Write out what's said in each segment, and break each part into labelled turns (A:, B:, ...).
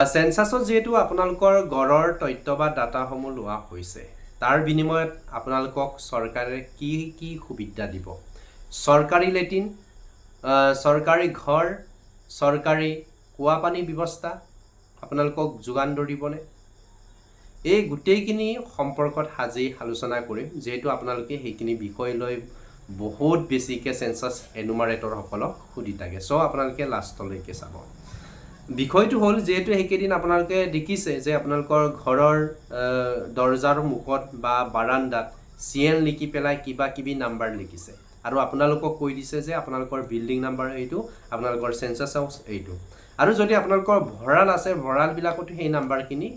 A: সেন্সাছত যেহেতু আপোনালোকৰ গড়ৰ তথ্য বা ডাটাসমূহ লোৱা হৈছে তাৰ বিনিময়ত আপোনালোকক চৰকাৰে কি কি সুবিধা দিব চৰকাৰী লেট্ৰিন চৰকাৰী ঘৰ চৰকাৰী কুঁৱা পানী ব্যৱস্থা আপোনালোকক যোগান ধৰিবনে এই গোটেইখিনি সম্পৰ্কত আজি আলোচনা কৰিম যেহেতু আপোনালোকে সেইখিনি বিষয় লৈ বহুত বেছিকৈ সেন্সাছ এনুমাৰেটৰসকলক সুধি থাকে চ' আপোনালোকে লাষ্টলৈকে চাব বিষয়টো হ'ল যেহেতু সেইকেইদিন আপোনালোকে দেখিছে যে আপোনালোকৰ ঘৰৰ দৰজাৰ মুখত বা বাৰান্দাত CN লিখি পেলাই কিবা কিবি নাম্বাৰ লিখিছে আৰু আপোনালোকক কৈ দিছে যে আপোনালোকৰ বিল্ডিং নাম্বাৰ এইটো আপোনালোকৰ সেন্সাছ হাউচ এইটো আৰু যদি আপোনালোকৰ ভঁৰাল আছে ভঁৰালবিলাকতো সেই নাম্বাৰখিনি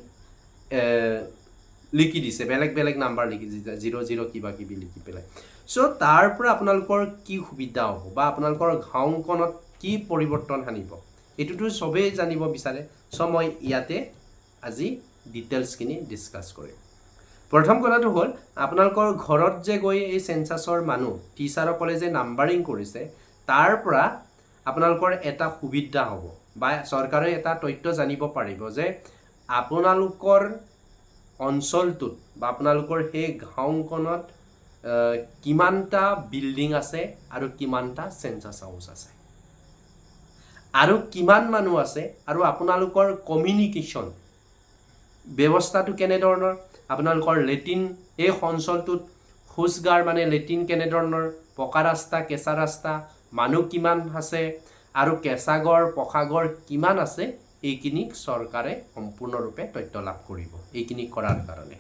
A: লিখি দিছে বেলেগ বেলেগ নাম্বাৰ লিখি দিছে 00 কিবা কিবি লিখি পেলাই চ' তাৰ পৰা আপোনালোকৰ কি সুবিধা হ'ব বা আপোনালোকৰ গাঁওখনত কি পৰিৱৰ্তন আনিব এইটোতো সবেই জানিব বিচাৰে চ' মই ইয়াতে আজি ডিটেইলছখিনি ডিছকাছ কৰিম প্ৰথম কথাটো হ'ল আপোনালোকৰ ঘৰত যে গৈ এই সেন্সাছৰ মানুহ টিচাৰসকলে যে নাম্বাৰিং কৰিছে তাৰ পৰা আপোনালোকৰ এটা সুবিধা হ'ব বা চৰকাৰে এটা তথ্য জানিব পাৰিব যে আপোনালোকৰ অঞ্চলটোত বা আপোনালোকৰ সেই গাঁওখনত কিমানটা বিল্ডিং আছে আৰু কিমানটা সেন্সাছ হাউচ আছে আৰু কিমান মানুহ আছে আৰু আপোনালোকৰ কমিউনিকেশ্যন ব্যৱস্থাটো কেনেধৰণৰ আপোনালোকৰ লেট্ৰিন এই অঞ্চলটোত শৌচাগাৰ মানে লেট্ৰিন কেনেধৰণৰ পকা ৰাস্তা কেঁচা ৰাস্তা মানুহ কিমান আছে আৰু কেঁচাঘৰ পকাঘৰ কিমান আছে এইখিনি চৰকাৰে সম্পূৰ্ণৰূপে তথ্য লাভ কৰিব এইখিনি কৰাৰ কাৰণে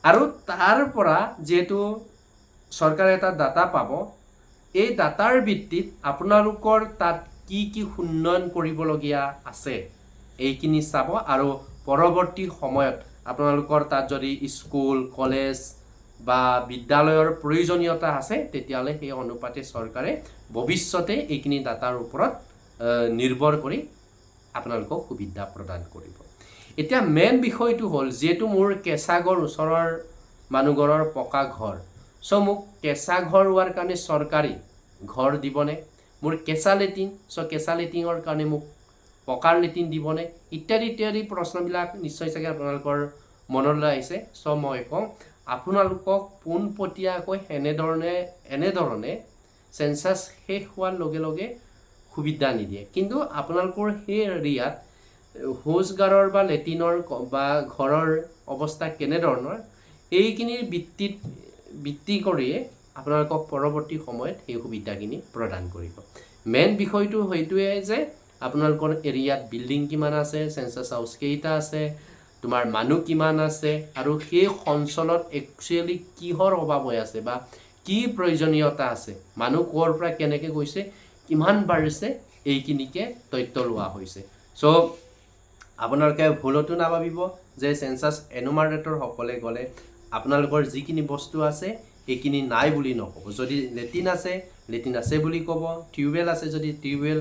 A: আৰু তাৰ পৰা যেহেতু চৰকাৰে এটা ডাটা পাব এই ডাটাৰ ভিত্তিত আপোনালোকৰ তাত কি কি উন্নয়ন কৰিবলগীয়া আছে এইখিনি চাব আৰু পৰৱৰ্তী সময়ত আপোনালোকৰ তাত যদি স্কুল কলেজ বা বিদ্যালয়ৰ প্ৰয়োজনীয়তা আছে তেতিয়াহ'লে সেই অনুপাতে চৰকাৰে ভৱিষ্যতে এইখিনি ডাটাৰ ওপৰত নিৰ্ভৰ কৰি আপোনালোকক সুবিধা প্ৰদান কৰিব এতিয়া মেইন বিষয়টো হ'ল যেহেতু মোৰ কেঁচা ঘৰ ওচৰৰ মানুহঘৰৰ পকা ঘৰ চ' মোক কেঁচা ঘৰ হোৱাৰ কাৰণে চৰকাৰী ঘৰ দিবনে মোৰ কেঁচা লেট্ৰিন চ' কেঁচা লেট্ৰিনৰ কাৰণে মোক পকাৰ লেট্ৰিন দিবনে ইত্যাদি ইত্যাদি প্ৰশ্নবিলাক নিশ্চয় চাগে আপোনালোকৰ মনলৈ আহিছে চ' মই কওঁ আপোনালোকক পোনপটীয়াকৈ এনেধৰণে সেন্সাছ শেষ হোৱাৰ লগে লগে সুবিধা নিদিয়ে কিন্তু আপোনালোকৰ সেই এৰিয়াত শৌচাগাৰৰ বা লেট্ৰিনৰ বা ঘৰৰ অৱস্থা কেনেধৰণৰ এইখিনিৰ ভিত্তি কৰিয়ে আপোনালোকক পৰৱৰ্তী সময়ত সেই সুবিধাখিনি প্ৰদান কৰিব মেইন বিষয়টো সেইটোৱে যে আপোনালোকৰ এৰিয়াত বিল্ডিং কিমান আছে সেন্সাছ হাউচ কেইটা আছে তোমাৰ মানুহ কিমান আছে আৰু সেই অঞ্চলত একচুৱেলি কিহৰ অভাৱ হৈ আছে বা কি প্ৰয়োজনীয়তা আছে মানুহ ক'ৰ পৰা কেনেকৈ গৈছে কিমান বাঢ়িছে এইখিনিকে তথ্য লোৱা হৈছে চ' আপোনালোকে ভুলতো নাভাবিব যে সেন্সাছ এনুমাৰেটৰসকলে গ'লে আপোনালোকৰ যিখিনি বস্তু আছে এইখিনি নাই বুলি নক'ব যদি লেট্ৰিন আছে বুলি ক'ব টিউবৱেল আছে যদি টিউবৱেল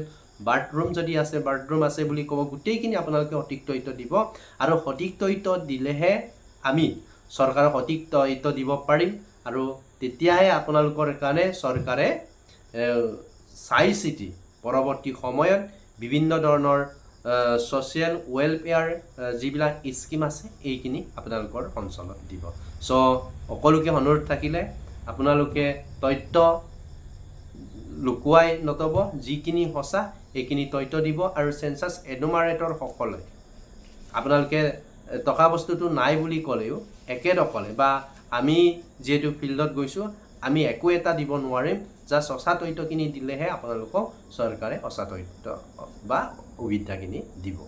A: বাথৰুম যদি আছে বাথৰুম আছে বুলি ক'ব গোটেইখিনি আপোনালোকে সঠিক তথ্য দিব আৰু সঠিক তথ্য দিলেহে আমি চৰকাৰক সঠিক তথ্য দিব পাৰিম আৰু তেতিয়াহে আপোনালোকৰ কাৰণে চৰকাৰে চাই চিতি পৰৱৰ্তী সময়ত বিভিন্ন ধৰণৰ ছ'চিয়েল ৱেলফেয়াৰ যিবিলাক স্কিম আছে এইখিনি আপোনালোকৰ অঞ্চলত দিব চ' সকলোকে অনুৰোধ থাকিলে আপোনালোকে তথ্য লুকুৱাই নথব যিখিনি সঁচা এইখিনি তথ্য দিব আৰু সেন্সাছ এনুমাৰেটৰসকলে আপোনালোকে টকা বস্তুটো নাই বুলি ক'লেও একেদকলে বা আমি যিহেতু ফিল্ডত গৈছোঁ আমি একো এটা দিব নোৱাৰিম জাষ্ট সঁচা তথ্যখিনি দিলেহে আপোনালোকক চৰকাৰে সঁচা তথ্য বা সুবিধাখিনি দিব